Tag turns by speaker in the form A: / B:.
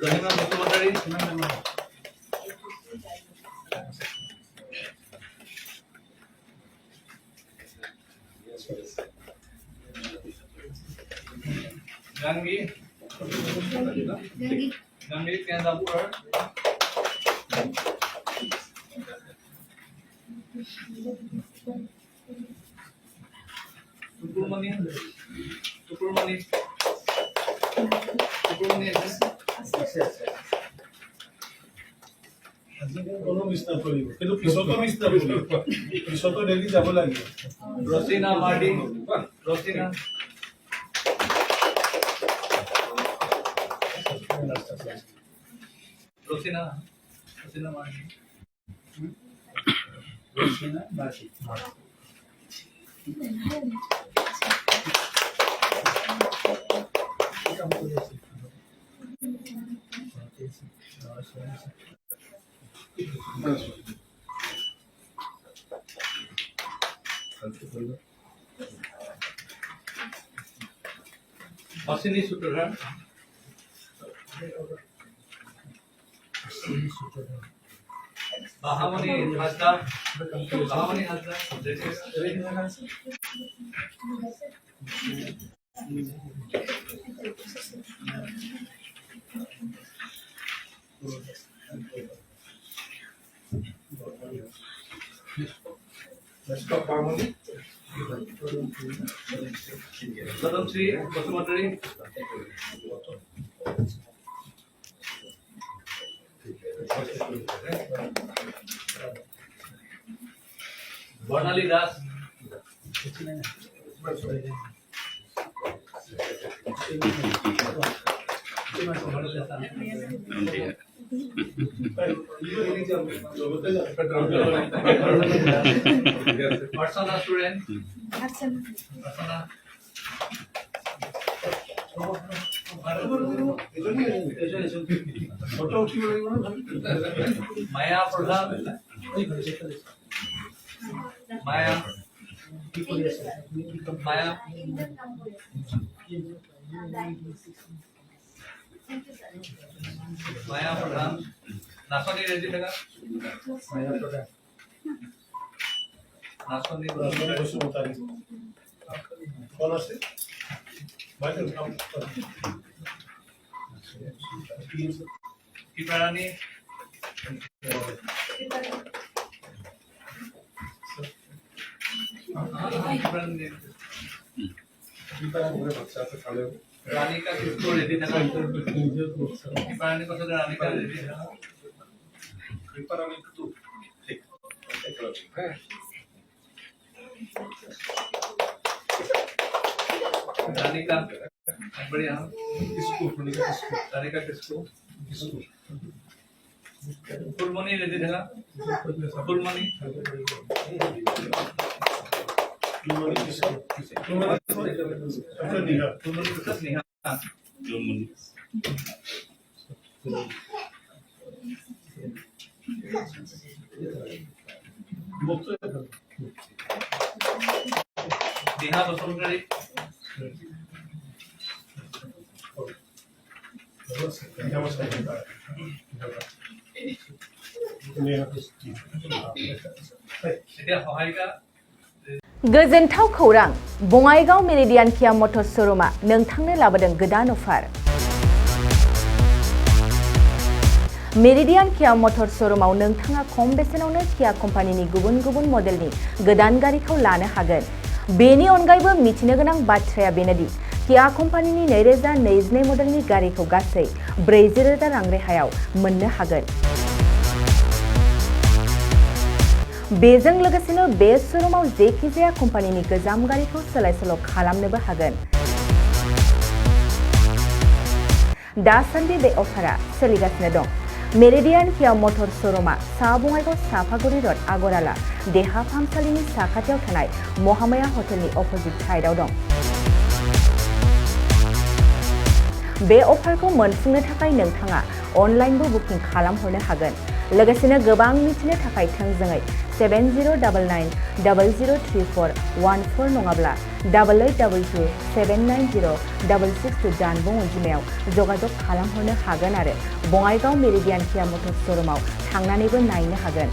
A: Rahima Basumatari. Gangi. Gangi Kendapur. Tukurmani. Tukurmani. Tukurmani.
B: কোনো miss না করিব কিন্তু পিছতো মিস না করিব পিছতো ডেলি যাব লাগিব
A: Rosina Mardi. Rosina. Rosina. Rosina Mardi.
B: রসিনা বাসি
A: Asini Sutra. Bahamani Hasda. Bahamani Hasda.
B: Stop harmony.
A: Sadam Sri Basumatari. Varnali Das. Varsana Suren. Varsana. Maya Pradhan. Maya. Maya. Maya Pradhan. Nasoni Reddy Daga.
B: Maya Pradhan.
A: Nasoni
B: Basumatari. কোন আছে বাইরে কাম
A: Kiparani. Kiparani.
B: বিপারা করে বাচ্চা আছে খালে
A: Ranika किसको Reddy Daga. Kiparani को तो Ranika Reddy Daga.
B: বিপারা একটু ঠিক হ্যাঁ
A: Ranika. बढ़िया.
B: किसको पुलिका किसको
A: Ranika किसको.
B: किसको
A: Full money Reddy Daga. Full money.
B: Lumani kisko Lumani अपना निगा
A: Lumani किसका Neha.
B: Lumani मुक्त
A: Neha Basumatari. Setia Hohaika.
C: गोजोनथाव खौरां बङाइगाव मेरिडियान किया मटर शोरूमा नोंथांनो लाबोदों गोदान अफार मेरिडियान किया मटर शोरूमाव नोंथाङा खम बेसेनावनो किया कम्पानिनि गुबुन गुबुन मडेलनि गोदान गारिखौ लानो हागोन बेनि अनगायैबो मिथिनो गोनां बाथ्राया बेनोदि किया कम्पानिनि 2022 मडेलनि गारिखौ गासै 40,000 रां रेहायाव मोननो हागोन बेजों लोगोसेनो बे शोरूमाव जेखिजाया कम्पानिनि गोजाम गारिखौ सोलाय-सोल' खालामनोबो हागोन दासान्दि बे अफारा सोलिगासिनो दं मेरिडियान किया मटर शोरूमा सा बङाइगाव साफागुरि रड आगराला देहा फाहामसालिनि साखाथियाव थानाय महामाया हटेलनि अपोजिट साइडआव दं बे अफारखौ मोनफुंनो थाखाय नोंथाङा अनलाइनबो बुकिं खालामहरनो हागोन लोगोसेनो गोबां मिथिनो थाखाय थोंजोङै 7099 003414 नङाब्ला 8822790662 जानबुं अनजिमायाव जगाजग खालामहरनो हागोन आरो बङाइगाव मेरिडियान किया मटर्स श'रुमाव थांनानैबो नायनो हागोन।